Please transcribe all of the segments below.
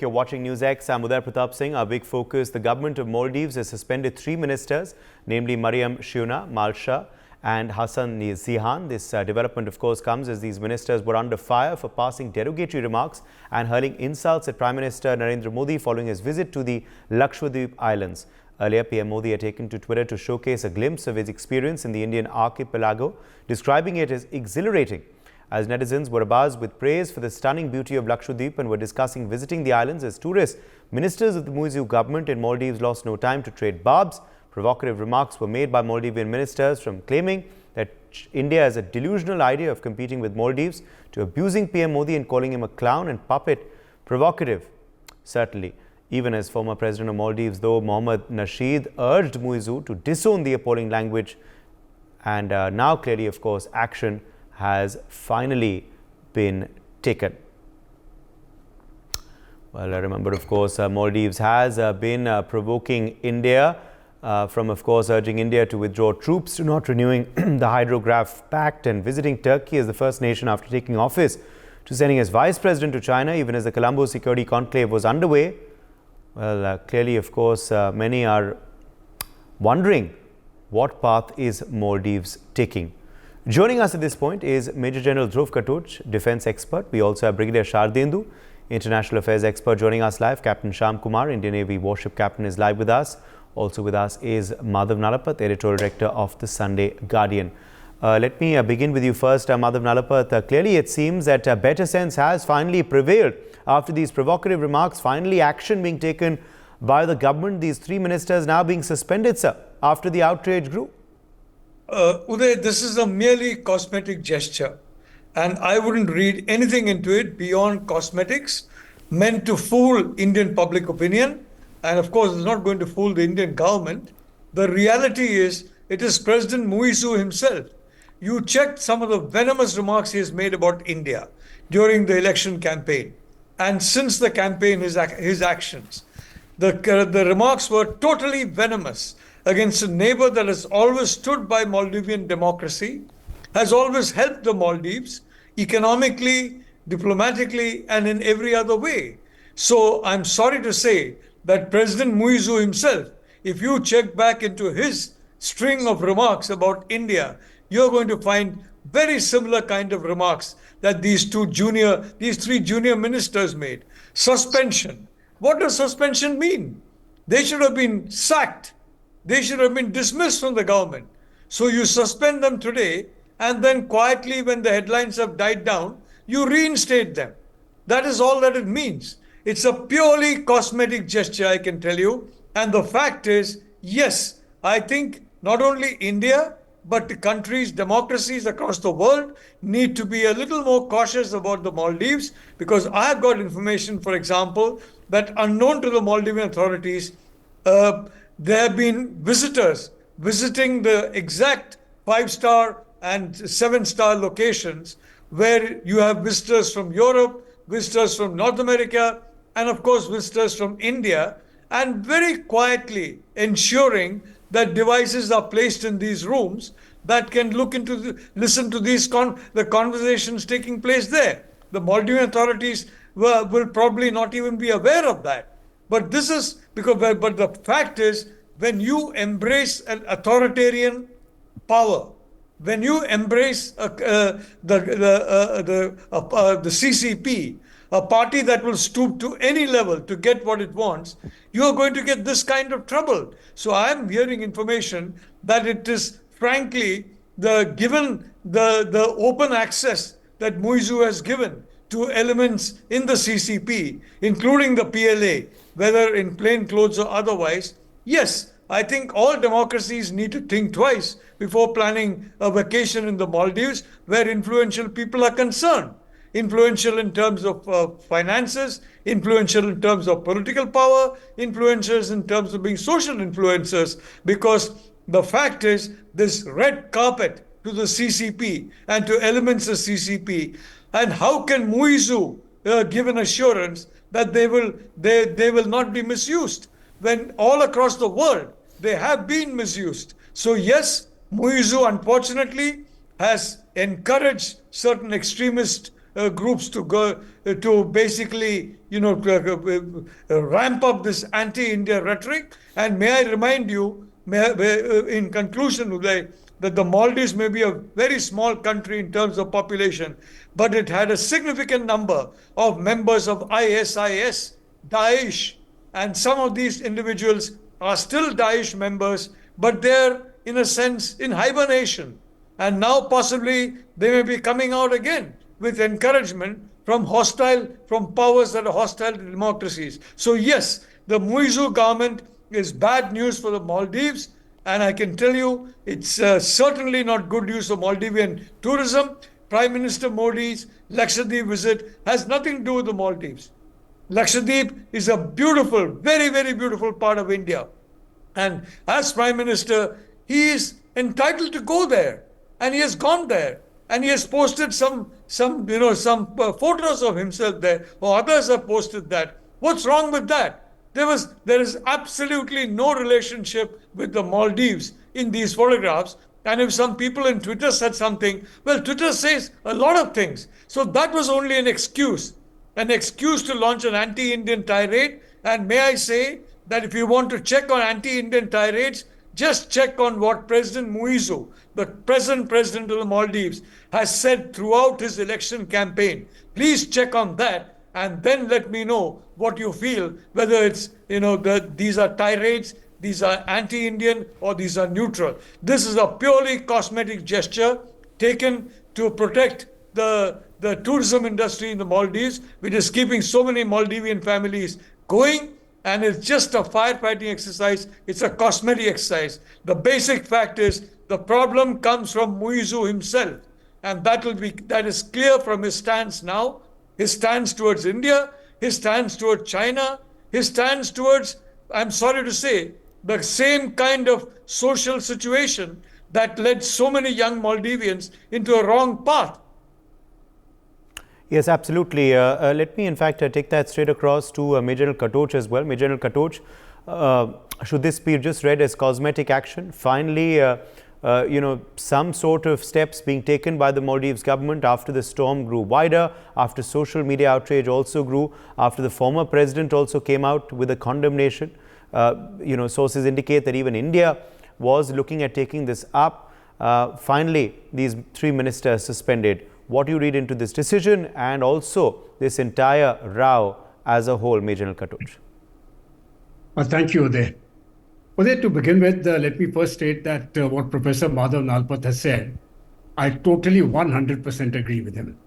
You're watching NewsX. I'm Uday Pratap Singh. Our big focus: the government of Maldives has suspended 3 ministers, namely Mariyam Shiuna, Malsha and Hassan Zihan. This development, of course, comes as these ministers were under fire for passing derogatory remarks and hurling insults at Prime Minister Narendra Modi following his visit to the Lakshadweep Islands. Earlier, PM Modi had taken to Twitter to showcase a glimpse of his experience in the Indian archipelago, describing it as exhilarating. As netizens were abuzz with praise for the stunning beauty of Lakshadweep and were discussing visiting the islands as tourists, ministers of the Muizzu government in Maldives lost no time to trade barbs. Provocative remarks were made by Maldivian ministers, from claiming that India has a delusional idea of competing with Maldives to abusing PM Modi and calling him a clown and puppet. Provocative, certainly. Even as former President of Maldives, though, Mohammad Nasheed urged Muizzu to disown the appalling language, and now clearly, of course, action has finally been taken. Well, I remember, of course, Maldives has been provoking India from, of course, urging India to withdraw troops, to not renewing the Hydrograph Pact, and visiting Turkey as the first nation after taking office, to sending as vice president to China, even as the Colombo security conclave was underway. Well, clearly, of course, many are wondering what path is Maldives taking. Joining us at this point is Major General Dhruv Katuch, defense expert. We also have Brigadier Shardendu, international affairs expert, joining us live. Captain Sham Kumar, Indian Navy warship captain, is live with us. Also with us is Madhav Nalapat, editorial director of the Sunday Guardian. Let me begin with you first, Madhav Nalapat. Clearly, it seems that better sense has finally prevailed after these provocative remarks. Finally, action being taken by the government. These 3 ministers now being suspended, sir, after the outrage grew. Uday, this is a merely cosmetic gesture, and I wouldn't read anything into it beyond cosmetics, meant to fool Indian public opinion, and of course it's not going to fool the Indian government. The reality is, it is President Muizzu himself. You checked some of the venomous remarks he has made about India during the election campaign, and since the campaign, his actions. The remarks were totally venomous against a neighbor that has always stood by Maldivian democracy, has always helped the Maldives economically, diplomatically, and in every other way. So I'm sorry to say that President Muizzu himself, if you check back into his string of remarks about India, you're going to find very similar kind of remarks that these 3 junior ministers made. Suspension. What does suspension mean? They should have been sacked. They should have been dismissed from the government. So you suspend them today, and then quietly, when the headlines have died down, you reinstate them. That is all that it means. It's a purely cosmetic gesture, I can tell you. And the fact is, yes, I think not only India, but the countries, democracies across the world need to be a little more cautious about the Maldives, because I have got information, for example, that unknown to the Maldivian authorities, there have been visitors visiting the exact 5-star and 7-star locations, where you have visitors from Europe, visitors from North America, and of course visitors from India, and very quietly ensuring that devices are placed in these rooms that can listen to the conversations taking place there. The Maldivian authorities will probably not even be aware of that. But this is but the fact is, when you embrace an authoritarian power, when you embrace the CCP, a party that will stoop to any level to get what it wants, you are going to get this kind of trouble. So I am hearing information that it is, frankly, given the open access that Muizzu has given to elements in the CCP, including the PLA, whether in plain clothes or otherwise. Yes, I think all democracies need to think twice before planning a vacation in the Maldives, where influential people are concerned. Influential in terms of finances, influential in terms of political power, influencers in terms of being social influencers, because the fact is, this red carpet to the CCP and to elements of CCP, and how can Muizzu give an assurance that they will not be misused, when all across the world they have been misused? So yes, Muizzu unfortunately has encouraged certain extremist groups to go to basically, ramp up this anti-India rhetoric. And may I remind you, in conclusion, Uday, that the Maldives may be a very small country in terms of population, but it had a significant number of members of ISIS, Daesh, and some of these individuals are still Daesh members, but they're, in a sense, in hibernation. And now possibly they may be coming out again with encouragement from powers that are hostile to democracies. So yes, the Muizzu government is bad news for the Maldives. And I can tell you, it's certainly not good news for Maldivian tourism. Prime Minister Modi's Lakshadweep visit has nothing to do with the Maldives. Lakshadweep is a beautiful, very, very beautiful part of India. And as Prime Minister, he is entitled to go there. And he has gone there. And he has posted some photos of himself there, or others have posted that. What's wrong with that? There is absolutely no relationship with the Maldives in these photographs. And if some people in Twitter said something, well, Twitter says a lot of things. So that was only an excuse to launch an anti-Indian tirade. And may I say that if you want to check on anti-Indian tirades, just check on what President Muizzu, the present president of the Maldives, has said throughout his election campaign. Please check on that. And then let me know what you feel, whether it's, these are tirades, these are anti-Indian, or these are neutral. This is a purely cosmetic gesture taken to protect the tourism industry in the Maldives, which is keeping so many Maldivian families going. And it's just a firefighting exercise. It's a cosmetic exercise. The basic fact is the problem comes from Muizzu himself. And that is clear from his stance now. His stance towards India, his stance towards China, his stance towards, I'm sorry to say, the same kind of social situation that led so many young Maldivians into a wrong path. Yes, absolutely. Let me, in fact, take that straight across to Major General Katoch as well. Major General Katoch, should this be just read as cosmetic action? Finally, some sort of steps being taken by the Maldives government after the storm grew wider, after social media outrage also grew, after the former president also came out with a condemnation. Sources indicate that even India was looking at taking this up. Finally, these three ministers suspended. What do you read into this decision and also this entire row as a whole, Major General Katoch? Well, thank you, Uday. Uday, to begin with, let me first state that what Professor Madhav Nalpat has said, I totally 100% agree with him.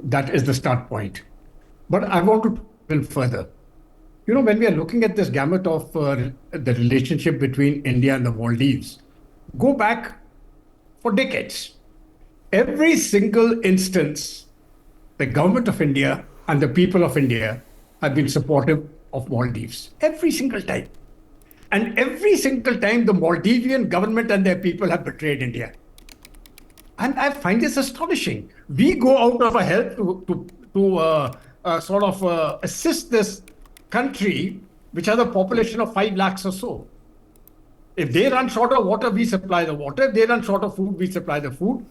That is the start point. But I want to build further. When we are looking at this gamut of the relationship between India and the Maldives, go back for decades. Every single instance, the government of India and the people of India have been supportive of Maldives. Every single time. And every single time, the Maldivian government and their people have betrayed India. And I find this astonishing. We go out of our help to assist this country, which has a population of 5 lakhs or so. If they run short of water, we supply the water. If they run short of food, we supply the food.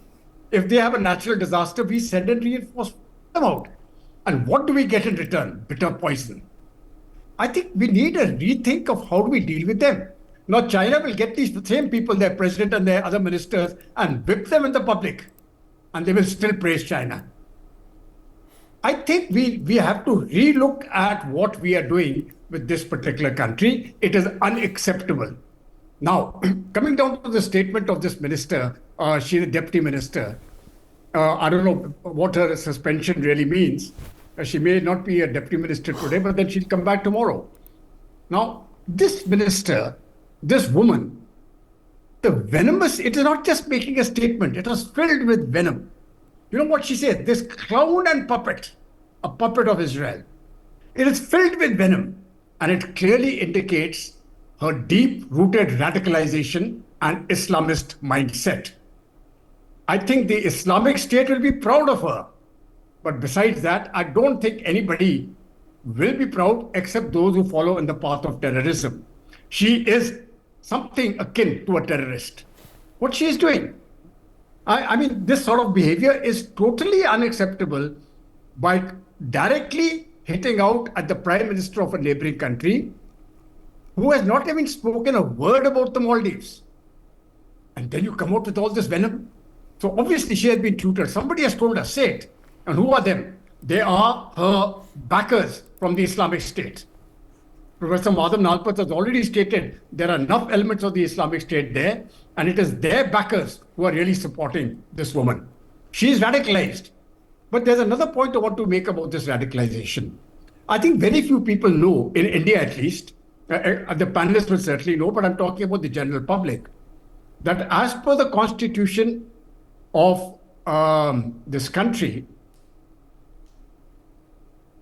If they have a natural disaster, we send and reinforce them out. And what do we get in return? Bitter poison. I think we need a rethink of how do we deal with them. Now, China will get these same people, their president and their other ministers, and whip them in the public. And they will still praise China. I think we have to relook at what we are doing with this particular country. It is unacceptable. Now, coming down to the statement of this minister, she's a deputy minister. I don't know what her suspension really means. She may not be a deputy minister today, but then she'll come back tomorrow. Now, this minister, this woman, it is not just making a statement, it was filled with venom. You know what she said? This clown and puppet, a puppet of Israel, it is filled with venom, and it clearly indicates her deep-rooted radicalization and Islamist mindset. I think the Islamic State will be proud of her. But besides that, I don't think anybody will be proud except those who follow in the path of terrorism. She is something akin to a terrorist. What she is doing. I mean, this sort of behavior is totally unacceptable. by directly hitting out at the Prime Minister of a neighboring country who has not even spoken a word about the Maldives. And then you come out with all this venom. So obviously she has been tutored. Somebody has told her, say it. And who are them? They are her backers from the Islamic State. Professor Madhav Nalpat has already stated there are enough elements of the Islamic State there, and it is their backers who are really supporting this woman. She is radicalized. But there's another point I want to make about this radicalization. I think very few people know, in India at least, the panelists will certainly know, but I'm talking about the general public, that as per the constitution of this country,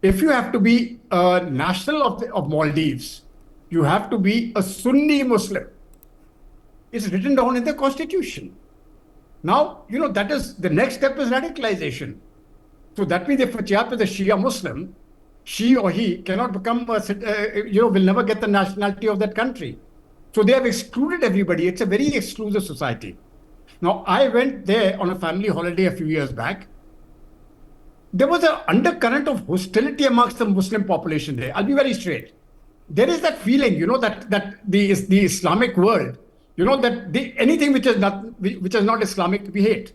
if you have to be a national of Maldives, you have to be a Sunni Muslim. It's written down in the constitution. Now, that is the next step is radicalization. So that means if a chap is a Shia Muslim, she or he cannot become, will never get the nationality of that country. So they have excluded everybody. It's a very exclusive society. Now, I went there on a family holiday a few years back. There was an undercurrent of hostility amongst the Muslim population there. I'll be very straight. There is that feeling, that the Islamic world, that anything which is not Islamic, we hate.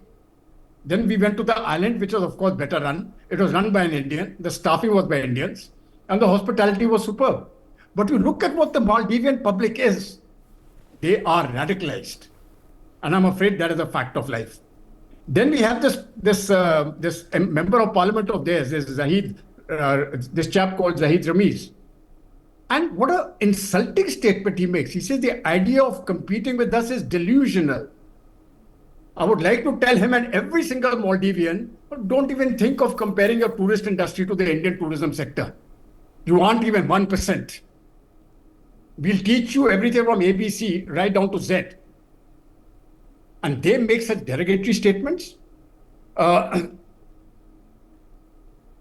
Then we went to the island, which was, of course, better run. It was run by an Indian. The staffing was by Indians. And the hospitality was superb. But you look at what the Maldivian public is. They are radicalized. And I'm afraid that is a fact of life. Then we have this member of parliament of theirs, this chap called Zahid Ramiz. And what an insulting statement he makes. He says the idea of competing with us is delusional. I would like to tell him and every single Maldivian, don't even think of comparing your tourist industry to the Indian tourism sector. You aren't even 1%. We'll teach you everything from ABC right down to Z. And they make such derogatory statements.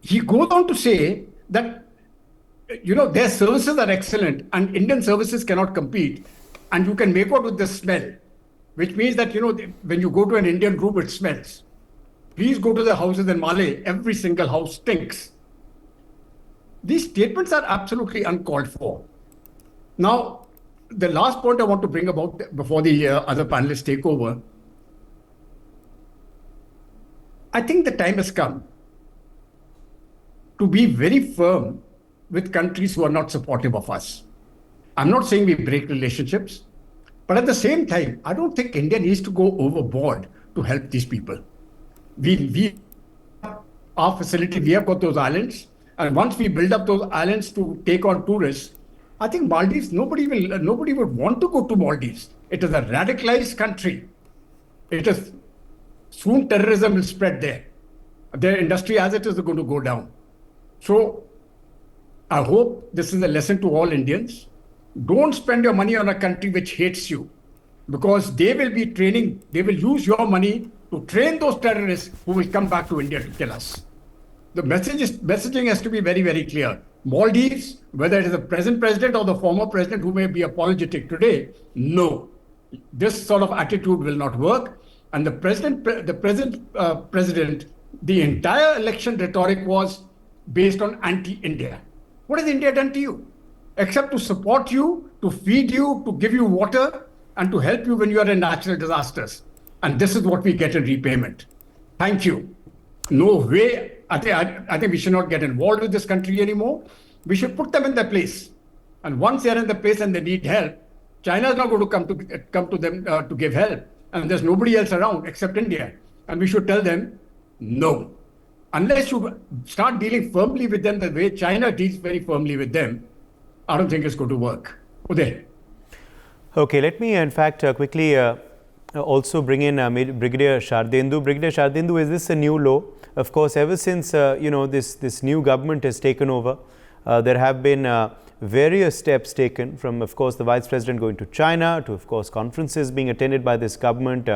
He goes on to say that, their services are excellent and Indian services cannot compete. And you can make out with the smell, which means that, when you go to an Indian group, it smells. Please go to the houses in Malé. Every single house stinks. These statements are absolutely uncalled for. Now, the last point I want to bring about before the other panelists take over, I think the time has come to be very firm with countries who are not supportive of us. I'm not saying we break relationships, but at the same time, I don't think India needs to go overboard to help these people. Our facility, we have got those islands, and once we build up those islands to take on tourists, I think Maldives, nobody would want to go to Maldives. It is a radicalized country. Soon terrorism will spread there. Their industry as it is going to go down. So I hope this is a lesson to all Indians. Don't spend your money on a country which hates you, because they will use your money to train those terrorists who will come back to India to kill us. The messaging has to be very, very clear. Maldives, whether it is the present president or the former president who may be apologetic today, no. This sort of attitude will not work. And the present president, the entire election rhetoric was based on anti-India. What has India done to you? Except to support you, to feed you, to give you water, and to help you when you are in natural disasters. And this is what we get in repayment. Thank you. No way. I think we should not get involved with this country anymore. We should put them in their place. And once they're in the place and they need help, China is not going to come to them to give help. And there's nobody else around except India. And we should tell them, no. Unless you start dealing firmly with them the way China deals very firmly with them, I don't think it's going to work. Uday. Okay, let me in fact quickly also bring in Brigadier Shardendu. Brigadier Shardendu, is this a new law? Of course, ever since this new government has taken over, there have been various steps taken, from of course the Vice President going to China, to of course conferences being attended by this government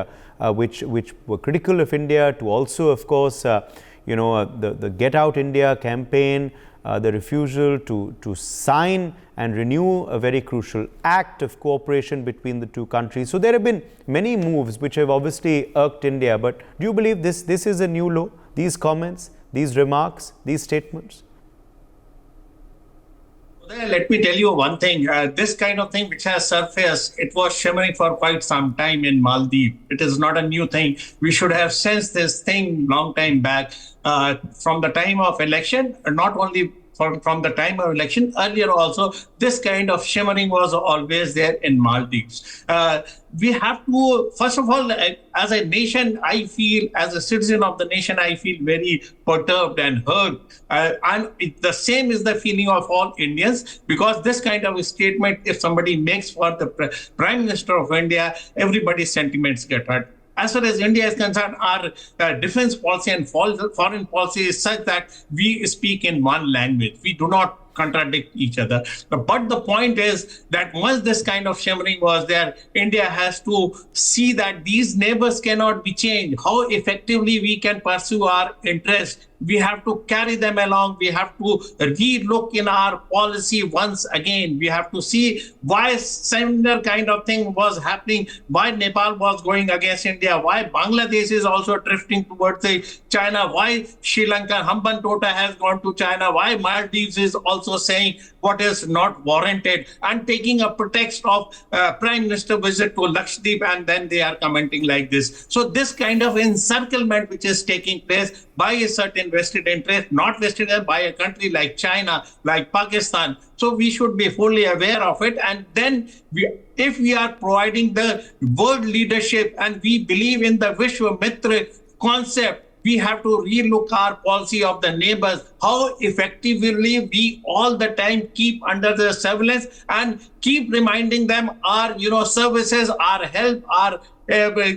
which were critical of India, to also of course the Get Out India campaign, the refusal to sign and renew a very crucial act of cooperation between the two countries. So there have been many moves which have obviously irked India. But do you believe this is a new law? These comments, these remarks, these statements? Let me tell you one thing. This kind of thing which has surfaced, it was shimmering for quite some time in Maldives. It is not a new thing. We should have sensed this thing long time back from the time of election, not only from the time of election, earlier also, this kind of shimmering was always there in Maldives. We have to, first of all, as a nation, I feel, as a citizen of the nation, I feel very perturbed and hurt. And the same is the feeling of all Indians, because this kind of a statement, if somebody makes for the Prime Minister of India, everybody's sentiments get hurt. As far as India is concerned, our defense policy and foreign policy is such that we speak in one language. We do not contradict each other. But the point is that once this kind of shimmering was there, India has to see that these neighbors cannot be changed. How effectively we can pursue our interests, we have to carry them along. We have to re-look in our policy once again. We have to see why similar kind of thing was happening, why Nepal was going against India, why Bangladesh is also drifting towards China, why Sri Lanka, Hambantota has gone to China, why Maldives is also saying what is not warranted and taking a pretext of Prime Minister visit to Lakshadweep, and then they are commenting like this. So this kind of encirclement which is taking place by a certain vested interest, not vested by a country like China, like Pakistan. So we should be fully aware of it. And then if we are providing the world leadership and we believe in the Vishwa Mitra concept, we have to relook our policy of the neighbors, how effectively we all the time keep under the surveillance and keep reminding them our services, our help, our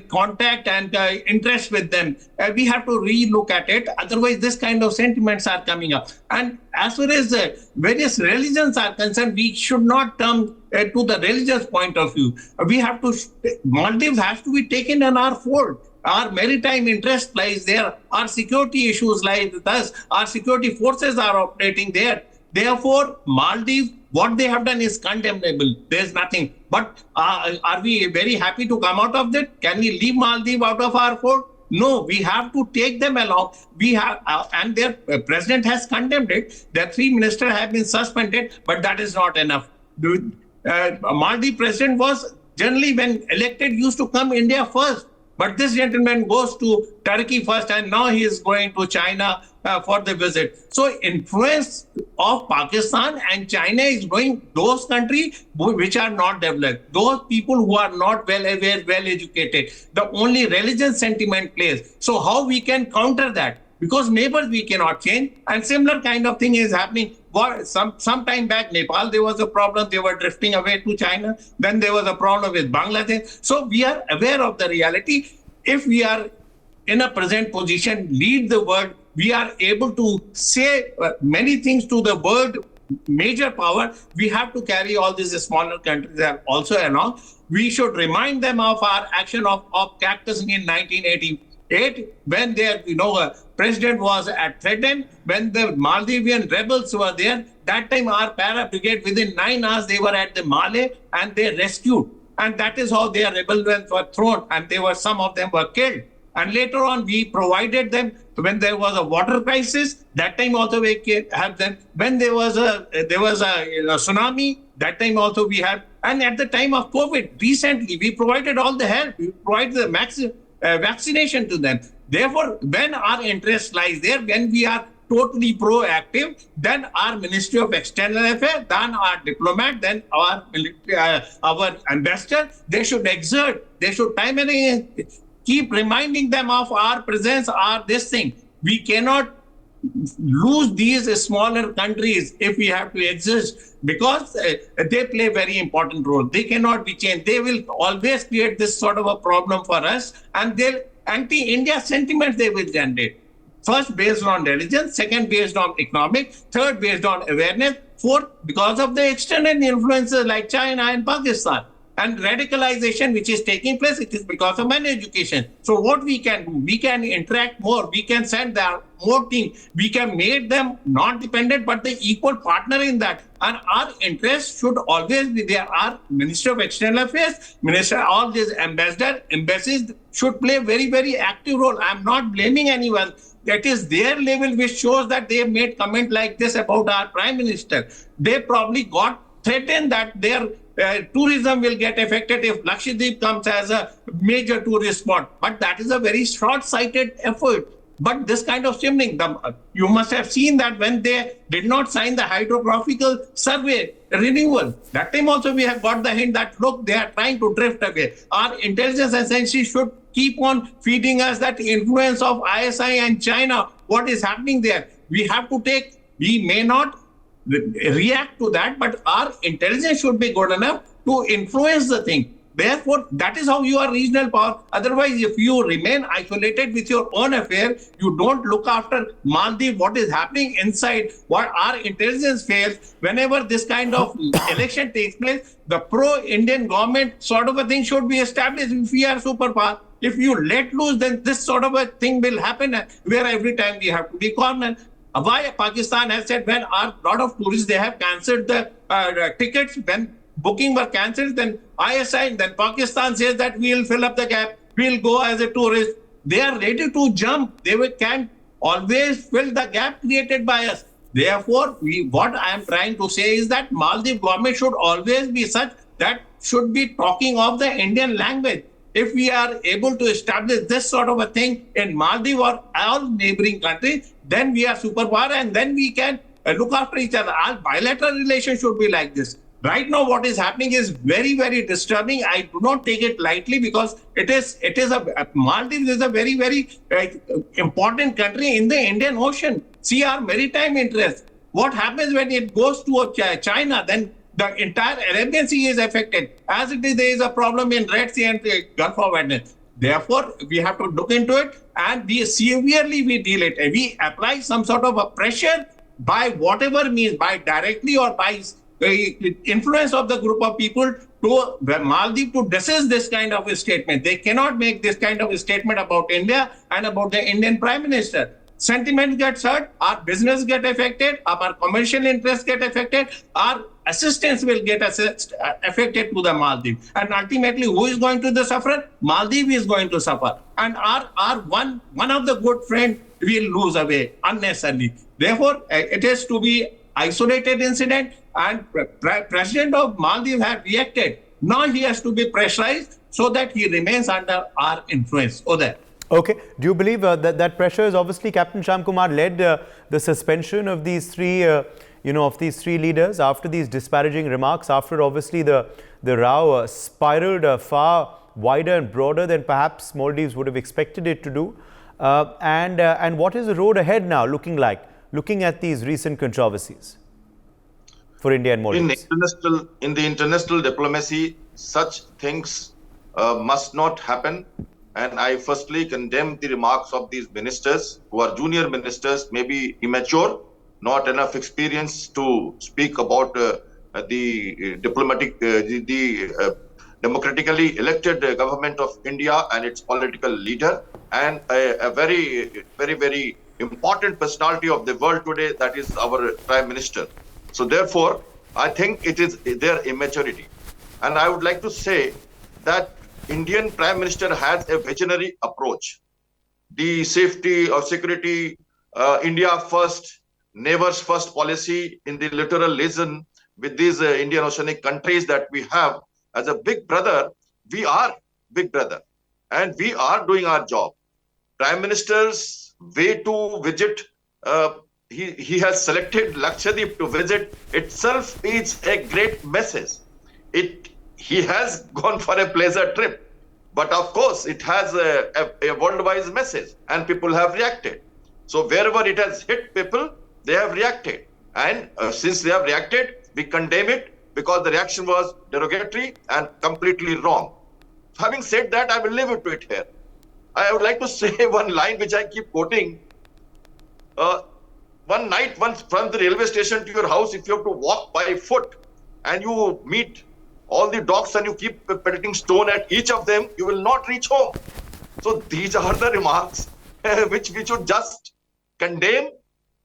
contact and interest with them. We have to relook at it. Otherwise, this kind of sentiments are coming up. And as far as various religions are concerned, we should not come to the religious point of view. We have to, Maldives has to be taken in our fold. Our maritime interest lies there. Our security issues lie with us. Our security forces are operating there. Therefore, Maldives, what they have done is condemnable. There's nothing. But are we very happy to come out of that? Can we leave Maldives out of our fold? No, we have to take them along. We have, and their president has condemned it. Their 3 ministers have been suspended, but that is not enough. Maldives president was generally, when elected, used to come India first. But this gentleman goes to Turkey first, and now he is going to China for the visit. So influence of Pakistan and China is going those countries which are not developed, those people who are not well aware, well educated. The only religious sentiment plays. So how we can counter that? Because neighbors we cannot change. And similar kind of thing is happening. Some time back, Nepal, there was a problem. They were drifting away to China. Then there was a problem with Bangladesh. So we are aware of the reality. If we are in a present position, lead the world, we are able to say many things to the world major power. We have to carry all these smaller countries also along. We should remind them of our action of cactus in 1988, when their president was threatened, when the Maldivian rebels were there. That time our para brigade, within 9 hours, they were at the Malé and they rescued. And that is how their rebellions were thrown, and some of them were killed. And later on, we provided them when there was a water crisis. That time also we had them. When there was a tsunami, that time also we had. And at the time of COVID, recently, we provided all the help. We provided the vaccination to them. Therefore, when our interest lies there, when we are totally proactive, then our Ministry of External Affairs, then our diplomat, then our ambassador, they should exert, they should time and again keep reminding them of our presence, this thing. We cannot lose these smaller countries if we have to exist, because they play a very important role. They cannot be changed. They will always create this sort of a problem for us, and they'll anti-India sentiments they will generate. First, based on religion. Second, based on economic. Third, based on awareness. Fourth, because of the external influences like China and Pakistan. And radicalization, which is taking place, it is because of education. So what we can do, we can interact more, we can send more team, we can make them not dependent, but the equal partner in that. And our interest should always be there. Our Minister of External Affairs, all these embassies should play a very, very active role. I'm not blaming anyone. that is their level which shows that they made comment like this about our Prime Minister. They probably got threatened that their tourism will get affected if Lakshadweep comes as a major tourist spot. But that is a very short-sighted effort. But this kind of chimney, you must have seen that when they did not sign the hydrographical survey renewal, that time also we have got the hint that, look, they are trying to drift away. Our intelligence agency should keep on feeding us that influence of ISI and China, what is happening there. We have to we may not react to that, but our intelligence should be good enough to influence the thing. Therefore, that is how you are regional power. Otherwise, if you remain isolated with your own affair, you don't look after Maldives, what is happening inside, what our intelligence fails. Whenever this kind of election takes place, the pro-Indian government sort of a thing should be established if we are superpower. If you let loose, then this sort of a thing will happen where every time we have to be cornered. Why Pakistan has said when a lot of tourists, they have cancelled the tickets, when booking were cancelled, then ISI, then Pakistan says that we will fill up the gap, we will go as a tourist. They are ready to jump. They can always fill the gap created by us. Therefore, what I am trying to say is that Maldives government should always be such that should be talking of the Indian language. If we are able to establish this sort of a thing in Maldives or all neighboring countries, then we are superpower and then we can look after each other. Our bilateral relations should be like this. Right now, what is happening is very, very disturbing. I do not take it lightly because Maldives is a very, very important country in the Indian Ocean. See our maritime interests. What happens when it goes to China? Then the entire Arabian Sea is affected. As it is, there is a problem in Red Sea and Gulf of Aden. Therefore, we have to look into it and severely we deal it. We apply some sort of a pressure by whatever means, by directly or by influence of the group of people to Maldives to desist this kind of a statement. They cannot make this kind of a statement about India and about the Indian Prime Minister. Sentiment gets hurt, our business get affected, our commercial interests get affected, our assistance will get affected to the Maldives. And ultimately, who is going to suffer? Maldives is going to suffer. And our one of the good friends will lose away unnecessarily. Therefore, it is to be isolated incident, and President of Maldives have reacted. Now he has to be pressurized so that he remains under our influence. Uday. Okay. Do you believe that pressure is obviously Captain Sham Kumar led the suspension of these three, of these three leaders after these disparaging remarks, after obviously the row spiraled far wider and broader than perhaps Maldives would have expected it to do. And what is the road ahead now looking like, looking at these recent controversies for India and Maldives? In the international diplomacy, such things must not happen. And I firstly condemn the remarks of these ministers who are junior ministers, maybe immature, not enough experience to speak about the democratically elected government of India and its political leader, and a very, very, very important personality of the world today, that is our Prime Minister. So therefore, I think it is their immaturity. And I would like to say that Indian Prime Minister has a visionary approach. The safety or security, India first, neighbors first policy in the literal liaison with these Indian Oceanic countries that we have. As a big brother, we are big brother and we are doing our job. Prime Minister's way to visit, he has selected Lakshadweep to visit itself is a great message. He has gone for a pleasure trip, but of course it has a worldwide message and people have reacted. So wherever it has hit people, they have reacted. And since they have reacted, we condemn it because the reaction was derogatory and completely wrong. Having said that, I will leave it to it here. I would like to say one line which I keep quoting. One night, from the railway station to your house, if you have to walk by foot and you meet all the dogs and you keep pelting stone at each of them, you will not reach home. So these are the remarks which we should just condemn.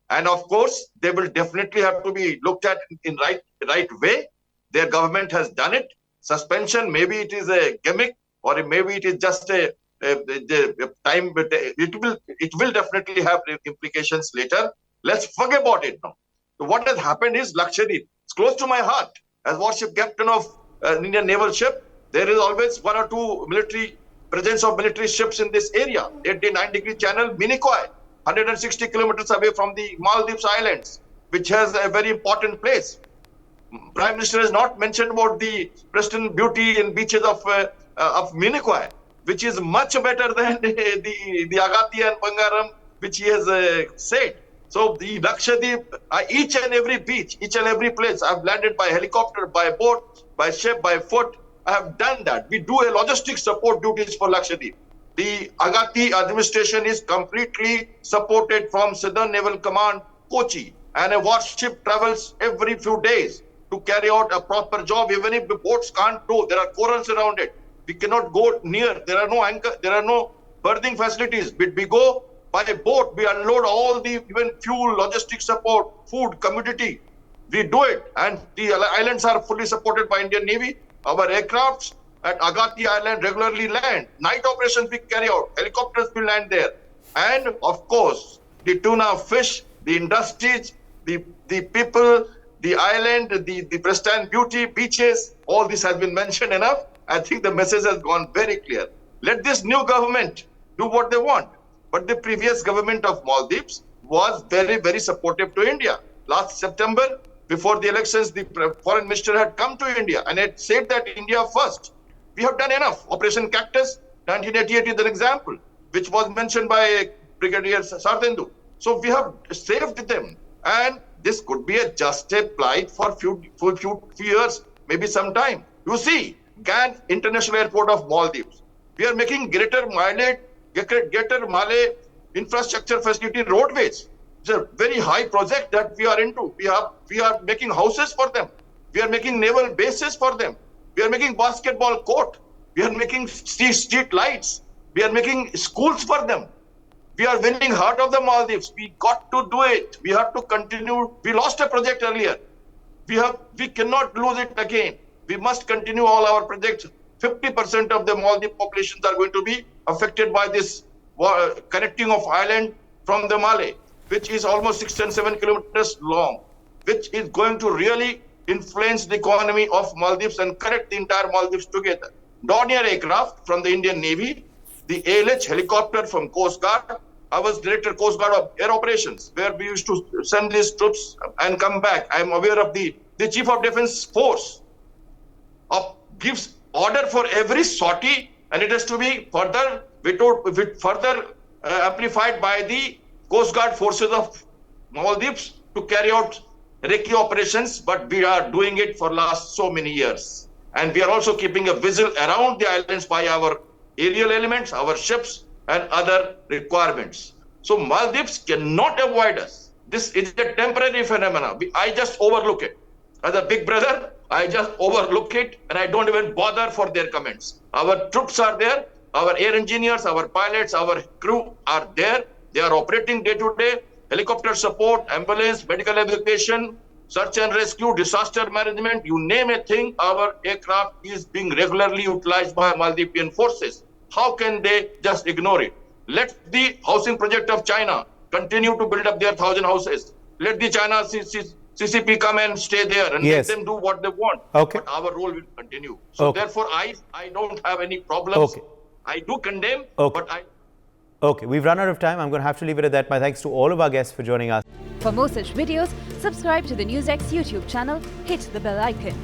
And of course, they will definitely have to be looked at in right way. Their government has done it. Suspension, maybe it is a gimmick or maybe it is just a time, but it will definitely have implications later. Let's forget about it now. So what has happened is Lakshadweep. It's close to my heart. As warship captain of an Indian naval ship, there is always one or two military presence of military ships in this area. 89-degree channel, Minicoy, 160 kilometers away from the Maldives Islands, which has a very important place. Prime Minister has not mentioned about the pristine beauty and beaches of Minicoy, which is much better than the Agati and Bangaram, which he has said. So the Lakshadweep, each and every beach, each and every place, I've landed by helicopter, by boat, by ship, by foot. I have done that. We do a logistic support duties for Lakshadweep. The Agati administration is completely supported from Southern Naval Command, Kochi, and a warship travels every few days to carry out a proper job. Even if the boats can't go, there are corals around it. We cannot go near. There are no anchor. There are no berthing facilities. But we go by a boat. We unload all the even fuel, logistic support, food, commodity. We do it, and the islands are fully supported by Indian Navy. Our aircrafts at Agati Island regularly land. Night operations we carry out. Helicopters will land there, and of course the tuna fish, the industries, the people, the island, the pristine beauty, beaches. All this has been mentioned enough. I think the message has gone very clear. Let this new government do what they want. But the previous government of Maldives was very, very supportive to India. Last September, before the elections, the foreign minister had come to India and had said that India first. We have done enough. Operation Cactus, 1988 is an example, which was mentioned by Brigadier Sardendu. So we have saved them. And this could be just a plight for few years, maybe some time. You see, Gan International Airport of Maldives. We are making Greater Malay infrastructure facility roadways. It's a very high project that we are into. We are making houses for them. We are making naval bases for them. We are making basketball court. We are making street lights. We are making schools for them. We are winning heart of the Maldives. We got to do it. We have to continue. We lost a project earlier. We cannot lose it again. We must continue all our projects. 50% of the Maldives populations are going to be affected by this connecting of island from the Malay, which is almost 6 and 7 kilometers long, which is going to really influence the economy of Maldives and connect the entire Maldives together. Dornier aircraft from the Indian Navy, the ALH helicopter from Coast Guard. I was Director Coast Guard of Air Operations, where we used to send these troops and come back. I am aware of the Chief of Defence Force gives order for every sortie, and it has to be further amplified by the Coast Guard forces of Maldives to carry out recce operations, but we are doing it for last so many years. And we are also keeping a vigil around the islands by our aerial elements, our ships, and other requirements. So Maldives cannot avoid us. This is a temporary phenomenon. I just overlook it. As a big brother, I just overlook it, and I don't even bother for their comments. Our troops are there, our air engineers, our pilots, our crew are there. They are operating day to day. Helicopter support, ambulance, medical evacuation, search and rescue, disaster management, you name a thing, our aircraft is being regularly utilized by Maldivian forces. How can they just ignore it? Let the housing project of China continue to build up their 1,000 houses. Let the China CCP come and stay there and let them do what they want. Okay. But our role will continue. So therefore, I don't have any problems. Okay. I do condemn, but I... Okay, we've run out of time. I'm going to have to leave it at that. My thanks to all of our guests for joining us. For more such videos, subscribe to the NewsX YouTube channel, hit the bell icon.